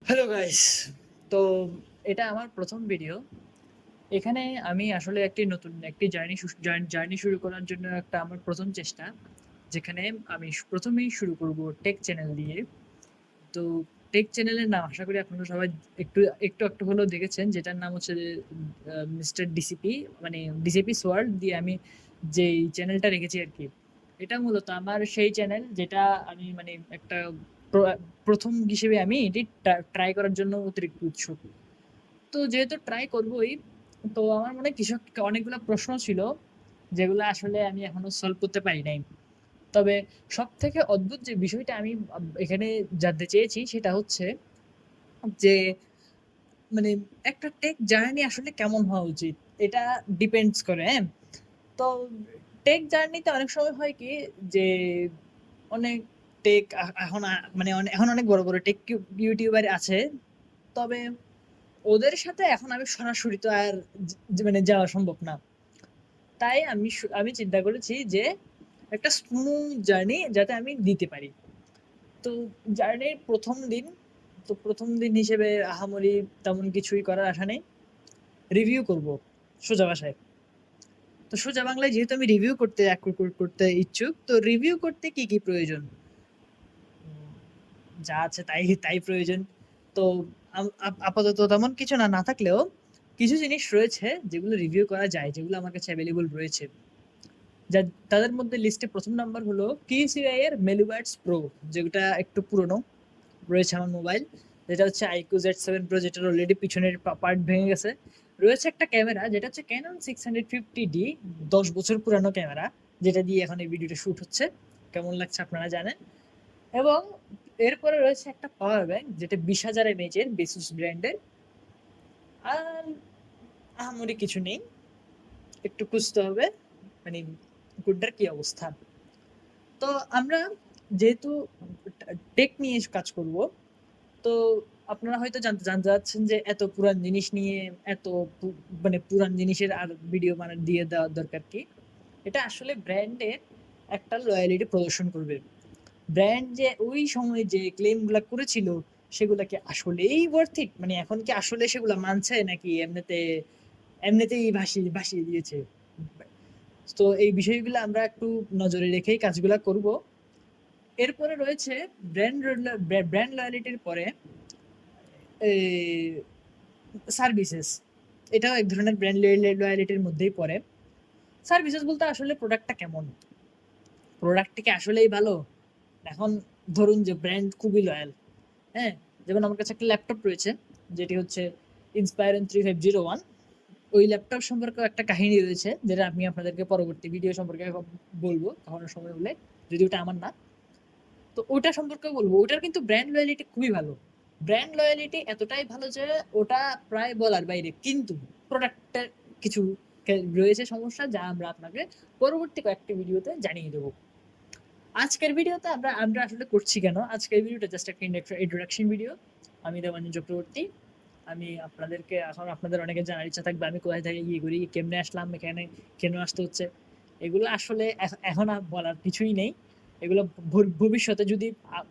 Hello guys. তো এটা আমার প্রথম ভিডিও। এখানে আমি আসলে একটি জার্নি শুরু করার জন্য একটা আমার প্রথম চেষ্টা। যেখানে আমি প্রথমেই শুরু করব টেক চ্যানেল দিয়ে। তো টেক চ্যানেলের নাম আশা করি আপনারা সবাই একটু একটু একটু হলেও দেখেছেন, যেটার নাম হচ্ছে যে মিস্টার ডিসিপি, মানে ডিসিপিস ওয়ার্ল্ড দিয়ে আমি যেই চ্যানেলটা রেখেছি আর কি। এটা মূলত আমার সেই চ্যানেল যেটা আমি মানে একটা প্রথম হিসেবে আমি এটি ট্রাই করার জন্য অতিরিক্ত উৎসুক। তো যেহেতু ট্রাই করবোই, তো আমার মনে কিছু অনেকগুলো প্রশ্ন ছিল যেগুলো আসলে আমি এখনো সলভ করতে পারি নাই। তবে সব থেকে অদ্ভুত যে বিষয়টা আমি এখানে জানতে চেয়েছি সেটা হচ্ছে যে মানে একটা টেক জার্নি আসলে কেমন হওয়া উচিত। এটা ডিপেন্ডস করে, হ্যাঁ। তো টেক জার্নিতে অনেক সময় হয় কি যে অনেক টেক মানে এখন অনেক বড় বড় টেক ইউটিউবার আছে। তবে ওদের সাথে এখন আমি সরাসরি তো আর মানে যাওয়া সম্ভব না। তাই আমি চিন্তা করেছি যে একটা স্মুথ জার্নি যাতে আমি দিতে পারি। তো জার্নির প্রথম দিন হিসেবে আহামরি তেমন কিছুই করার আশা নেই। রিভিউ করব সোজা ভাষায়। তো সোজা বাংলায় যেহেতু আমি রিভিউ করতে ইচ্ছুক, তো রিভিউ করতে কি কি প্রয়োজন, যা আছে তাই তাই প্রয়োজন। তো আপাতত তেমন কিছু না থাকলেও কিছু জিনিস রয়েছে যেগুলো রিভিউ করা যায়, যেগুলো আমার কাছে অ্যাভেলেবল রয়েছে। যা তাদের মধ্যে লিস্টে প্রথম নাম্বার হলো TCI এর মেলুবার্টস প্রো, যেটা একটু পুরনো রয়েছে আমার মোবাইল। যেটা হচ্ছে আইকিউ Z7 প্রো, যেটার অলরেডি পিছনের পার্ট ভেঙে গেছে। রয়েছে একটা ক্যামেরা যেটা হচ্ছে ক্যানন 650D, 10 বছর পুরানো ক্যামেরা, যেটা দিয়ে এখন এই ভিডিওটা শ্যুট হচ্ছে। কেমন লাগছে আপনারা জানেন। এবং এরপরে রয়েছে একটা পাওয়ার ব্যাংক যেটা 20,000 mAh বেসুস ব্র্যান্ডের। আর আহামরি কিছু নেই, একটু খুঁজতে হবে মানে গুড্ডার কি অবস্থা। তো আমরা যেহেতু টেক নিয়ে কাজ করব, তো আপনারা হয়তো জানতে জানতে চাচ্ছেন যে এত পুরান জিনিস নিয়ে এত মানে পুরান জিনিসের আর ভিডিও দিয়ে দেওয়ার দরকার কি। এটা আসলে ব্র্যান্ডের একটা লয়ালিটি প্রদর্শন করবে। ব্র্যান্ড যে ওই সময় যে ক্লেম গুলা করেছিল সেগুলা কি আসলেই ওয়ার্থ ইট, মানে এখন কি আসলে সেগুলা মানছে নাকি এমনিতেই ভাসিয়ে ভাসিয়ে দিয়েছে। তো এই বিষয়গুলো আমরা একটু নজরে রেখেই কাজগুলা করব। এরপরে রয়েছে ব্র্যান্ড ব্র্যান্ড লয়ালিটির পরে সার্ভিসেস। এটাও এক ধরনের ব্র্যান্ড লয়ালিটির মধ্যেই পড়ে। সার্ভিসেস বলতে আসলে প্রোডাক্টটা কেমন, প্রোডাক্টটা কি আসলেই ভালো। এখন ধরুন যে ব্র্যান্ড খুবই লয়াল, হ্যাঁ। যেমন আমার কাছে একটা ল্যাপটপ রয়েছে যেটি হচ্ছে ইন্সপায়ারন 3501। ওই ল্যাপটপ সম্পর্কে একটা কাহিনী রয়েছে যেটা আমি আপনাদেরকে পরবর্তী ভিডিও সম্পর্কে বলবো কখনো সময় হলে, যদি ওটা আমার না। তো ওটা সম্পর্কে বলবো, ওটার কিন্তু ব্র্যান্ড লয়ালিটি খুবই ভালো। ব্র্যান্ড লয়ালিটি এতটাই ভালো যে ওটা প্রায় বলার বাইরে, কিন্তু প্রোডাক্টের কিছু রয়েছে সমস্যা, যা আমরা আপনাকে পরবর্তী কয়েকটি ভিডিওতে জানিয়ে দেবো। আজকের ভিডিওতে আমরা আমরা আসলে করছি কেন, আজকের ভিডিওটা জাস্ট একটা ইন্ট্রোডাকশন ভিডিও। আমি দেবাঞ্জন চক্রবর্তী। আমি আপনাদেরকে এখন আপনাদের অনেকে জানার ইচ্ছা থাকবে আমি কোথায় থেকে ইয়ে করি, কেমনে আসলাম এখানে, কেন আসতে হচ্ছে। এগুলো আসলে এখন আর বলার কিছুই নেই। এগুলো ভবিষ্যতে যদি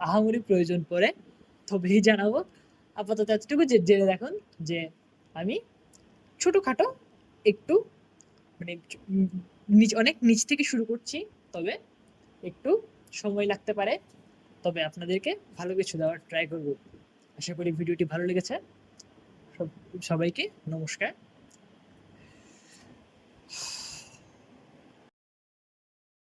আহামরি প্রয়োজন পড়ে তবেই জানাবো। আপাতত এতটুকু জেনে রাখুন যে আমি ছোটখাটো একটু মানে অনেক নিচ থেকে শুরু করছি। তবে একটু সময় লাগতে পারে, তবে আপনাদেরকে ভালো কিছু দেওয়ার ট্রাই করব। আশা করি ভিডিওটি ভালো লেগেছে। সবাইকে নমস্কার।